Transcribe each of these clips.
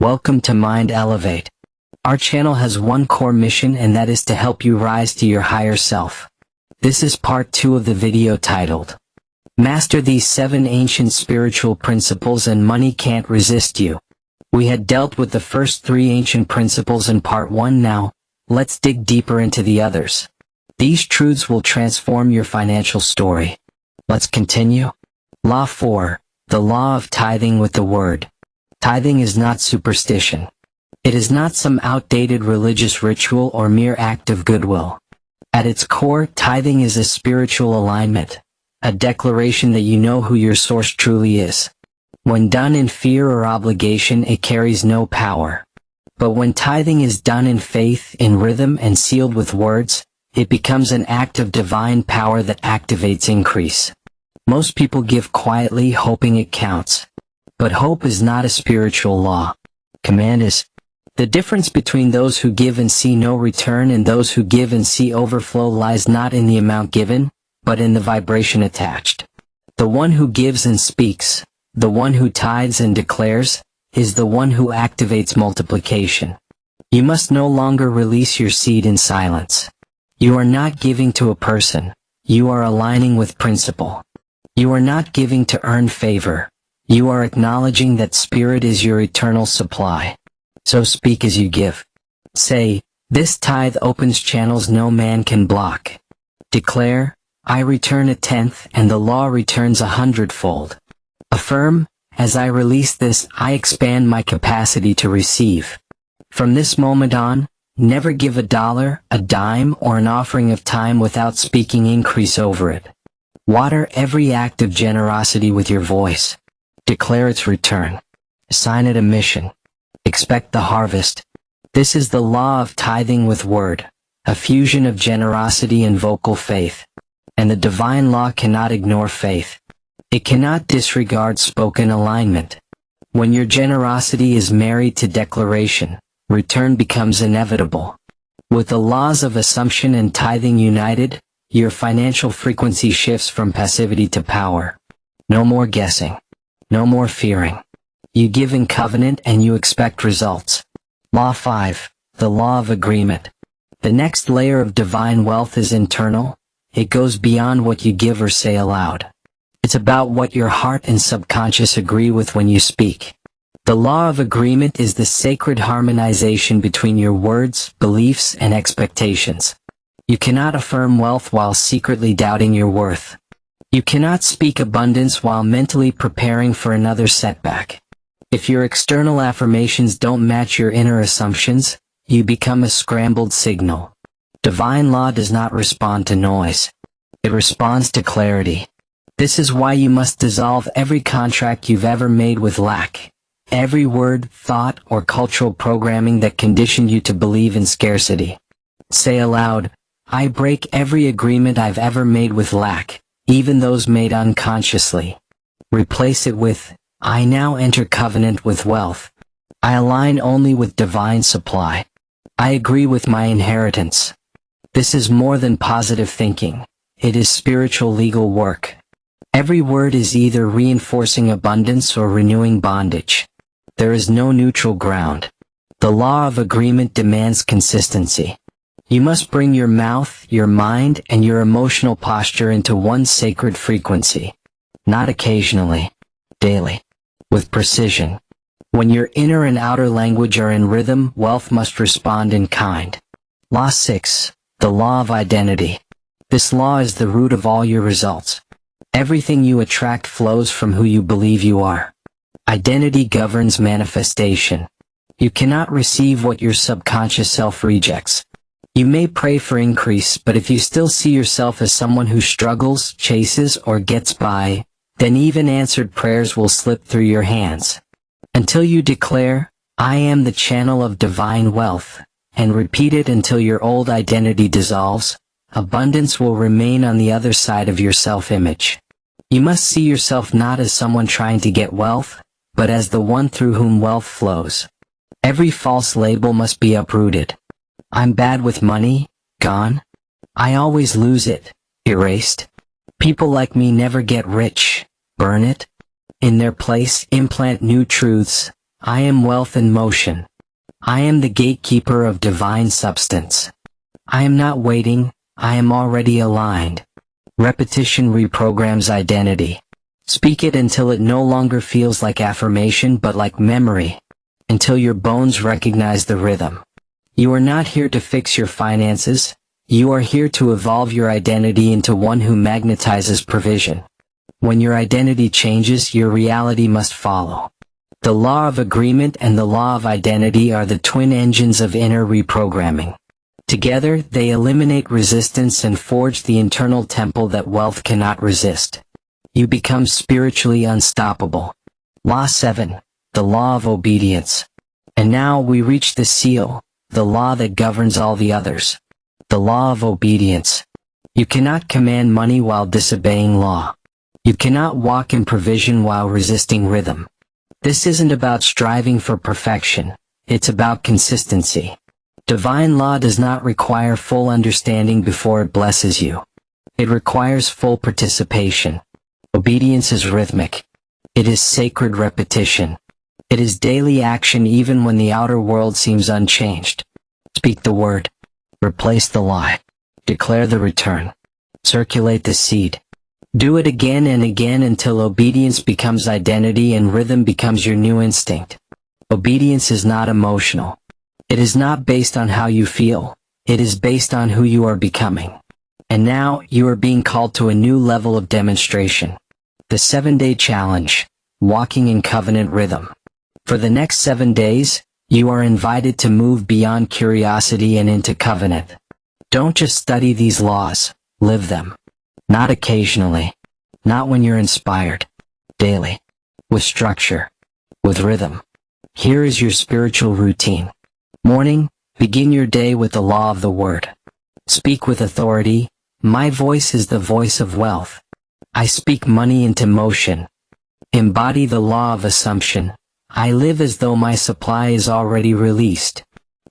Welcome to Mind Elevate. Our channel has one core mission, and that is to help you rise to your higher self. This is part 2 of the video titled, Master These 7 Ancient Spiritual Principles and Money Can't Resist You. We had dealt with the first 3 ancient principles in part 1. Now, let's dig deeper into the others. These truths will transform your financial story. Let's continue. Law 4. The Law of Tithing with the Word. Tithing is not superstition. It is not some outdated religious ritual or mere act of goodwill. At its core, tithing is a spiritual alignment, a declaration that you know who your source truly is. When done in fear or obligation, it carries no power. But when tithing is done in faith, in rhythm, and sealed with words, it becomes an act of divine power that activates increase. Most people give quietly, hoping it counts. But hope is not a spiritual law. Command is. The difference between those who give and see no return and those who give and see overflow lies not in the amount given, but in the vibration attached. The one who gives and speaks, the one who tithes and declares, is the one who activates multiplication. You must no longer release your seed in silence. You are not giving to a person. You are aligning with principle. You are not giving to earn favor. You are acknowledging that spirit is your eternal supply. So speak as you give. Say, this tithe opens channels no man can block. Declare, I return 1/10 and the law returns 100-fold. Affirm, as I release this, I expand my capacity to receive. From this moment on, never give $1, a dime, or an offering of time without speaking increase over it. Water every act of generosity with your voice. Declare its return. Assign it a mission. Expect the harvest. This is the law of tithing with word, a fusion of generosity and vocal faith. And the divine law cannot ignore faith. It cannot disregard spoken alignment. When your generosity is married to declaration, return becomes inevitable. With the laws of assumption and tithing united, your financial frequency shifts from passivity to power. No more guessing. No more fearing. You give in covenant and you expect results. Law 5. The Law of Agreement. The next layer of divine wealth is internal. It goes beyond what you give or say aloud. It's about what your heart and subconscious agree with when you speak. The law of agreement is the sacred harmonization between your words, beliefs, and expectations. You cannot affirm wealth while secretly doubting your worth. You cannot speak abundance while mentally preparing for another setback. If your external affirmations don't match your inner assumptions, you become a scrambled signal. Divine law does not respond to noise. It responds to clarity. This is why you must dissolve every contract you've ever made with lack. Every word, thought, or cultural programming that conditioned you to believe in scarcity. Say aloud, I break every agreement I've ever made with lack, even those made unconsciously. Replace it with, I now enter covenant with wealth. I align only with divine supply. I agree with my inheritance. This is more than positive thinking. It is spiritual legal work. Every word is either reinforcing abundance or renewing bondage. There is no neutral ground. The law of agreement demands consistency. You must bring your mouth, your mind, and your emotional posture into one sacred frequency. Not occasionally. Daily. With precision. When your inner and outer language are in rhythm, wealth must respond in kind. Law 6. The Law of Identity. This law is the root of all your results. Everything you attract flows from who you believe you are. Identity governs manifestation. You cannot receive what your subconscious self rejects. You may pray for increase, but if you still see yourself as someone who struggles, chases, or gets by, then even answered prayers will slip through your hands. Until you declare, I am the channel of divine wealth, and repeat it until your old identity dissolves, abundance will remain on the other side of your self-image. You must see yourself not as someone trying to get wealth, but as the one through whom wealth flows. Every false label must be uprooted. I'm bad with money, gone. I always lose it, erased. People like me never get rich, burn it. In their place, implant new truths. I am wealth in motion. I am the gatekeeper of divine substance. I am not waiting, I am already aligned. Repetition reprograms identity. Speak it until it no longer feels like affirmation but like memory. Until your bones recognize the rhythm. You are not here to fix your finances. You are here to evolve your identity into one who magnetizes provision. When your identity changes, your reality must follow. The law of agreement and the law of identity are the twin engines of inner reprogramming. Together, they eliminate resistance and forge the internal temple that wealth cannot resist. You become spiritually unstoppable. Law 7. The law of obedience. And now we reach the seal, the law that governs all the others. The law of obedience. You cannot command money while disobeying law. You cannot walk in provision while resisting rhythm. This isn't about striving for perfection. It's about consistency. Divine law does not require full understanding before it blesses you. It requires full participation. Obedience is rhythmic. It is sacred repetition. It is daily action even when the outer world seems unchanged. Speak the word. Replace the lie. Declare the return. Circulate the seed. Do it again and again until obedience becomes identity and rhythm becomes your new instinct. Obedience is not emotional. It is not based on how you feel. It is based on who you are becoming. And now, you are being called to a new level of demonstration. The 7-day challenge. Walking in covenant rhythm. For the next 7 days, you are invited to move beyond curiosity and into covenant. Don't just study these laws, live them. Not occasionally. Not when you're inspired. Daily. With structure. With rhythm. Here is your spiritual routine. Morning, begin your day with the law of the word. Speak with authority. My voice is the voice of wealth. I speak money into motion. Embody the law of assumption. I live as though my supply is already released.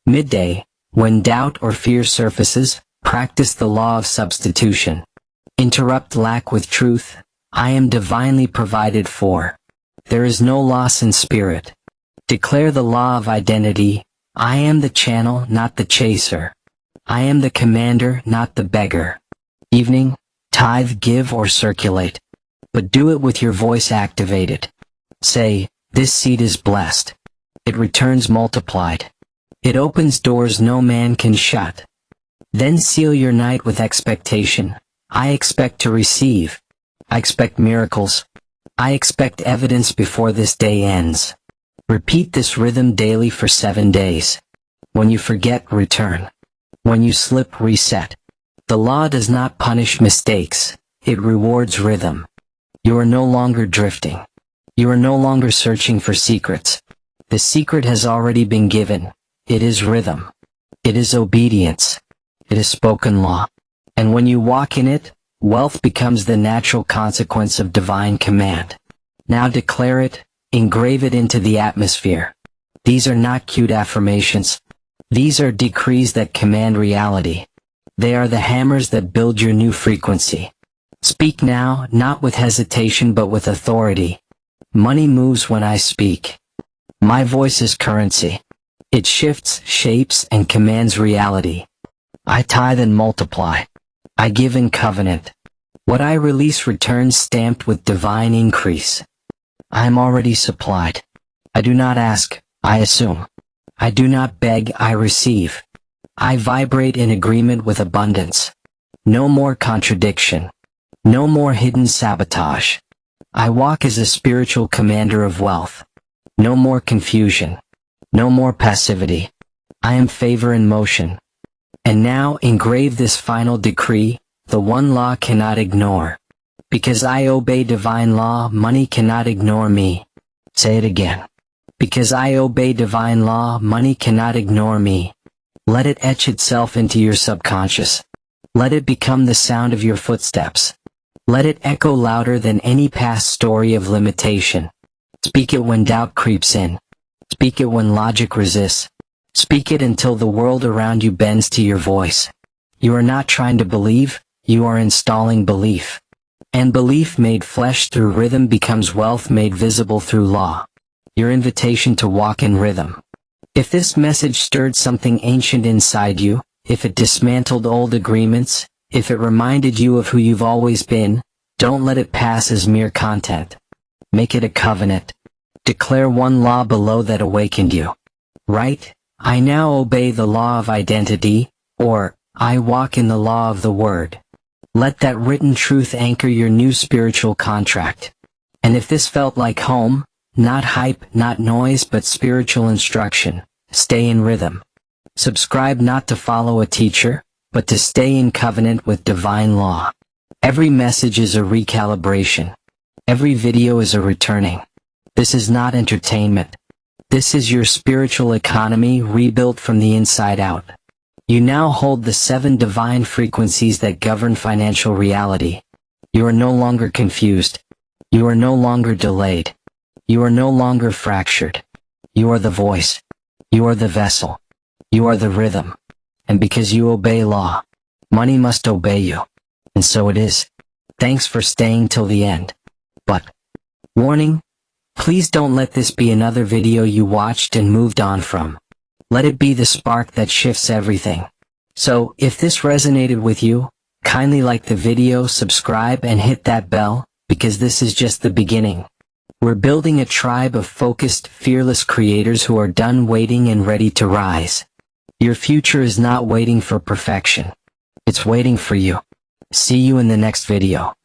Midday, when doubt or fear surfaces, practice the law of substitution. Interrupt lack with truth. I am divinely provided for. There is no loss in spirit. Declare the law of identity. I am the channel, not the chaser. I am the commander, not the beggar. Evening, tithe, give or circulate. But do it with your voice activated. Say, this seed is blessed. It returns multiplied. It opens doors no man can shut. Then seal your night with expectation. I expect to receive. I expect miracles. I expect evidence before this day ends. Repeat this rhythm daily for 7 days. When you forget, return. When you slip, reset. The law does not punish mistakes. It rewards rhythm. You are no longer drifting. You are no longer searching for secrets. The secret has already been given. It is rhythm. It is obedience. It is spoken law. And when you walk in it, wealth becomes the natural consequence of divine command. Now declare it, engrave it into the atmosphere. These are not cute affirmations. These are decrees that command reality. They are the hammers that build your new frequency. Speak now, not with hesitation but with authority. Money moves when I speak. My voice is currency. It shifts, shapes, and commands reality. I tithe and multiply. I give in covenant. What I release returns stamped with divine increase. I am already supplied. I do not ask, I assume. I do not beg, I receive. I vibrate in agreement with abundance. No more contradiction. No more hidden sabotage. I walk as a spiritual commander of wealth. No more confusion. No more passivity. I am favor in motion. And now engrave this final decree, the one law cannot ignore. Because I obey divine law, money cannot ignore me. Say it again. Because I obey divine law, money cannot ignore me. Let it etch itself into your subconscious. Let it become the sound of your footsteps. Let it echo louder than any past story of limitation. Speak it when doubt creeps in. Speak it when logic resists. Speak it until the world around you bends to your voice. You are not trying to believe, you are installing belief. And belief made flesh through rhythm becomes wealth made visible through law. your invitation to walk in rhythm. If this message stirred something ancient inside you, if it dismantled old agreements, if it reminded you of who you've always been, don't let it pass as mere content. Make it a covenant. Declare one law below that awakened you. Write, I now obey the law of identity, or, I walk in the law of the word. Let that written truth anchor your new spiritual contract. And if this felt like home, not hype, not noise, but spiritual instruction, stay in rhythm. Subscribe not to follow a teacher, but to stay in covenant with divine law. Every message is a recalibration. Every video is a returning. This is not entertainment. This is your spiritual economy rebuilt from the inside out. You now hold the 7 divine frequencies that govern financial reality. You are no longer confused. You are no longer delayed. You are no longer fractured. You are the voice. You are the vessel. You are the rhythm. And because you obey law, money must obey you. And so it is. Thanks for staying till the end. But, warning, please don't let this be another video you watched and moved on from. Let it be the spark that shifts everything. So, if this resonated with you, kindly like the video, subscribe, and hit that bell, because this is just the beginning. We're building a tribe of focused, fearless creators who are done waiting and ready to rise. Your future is not waiting for perfection. It's waiting for you. See you in the next video.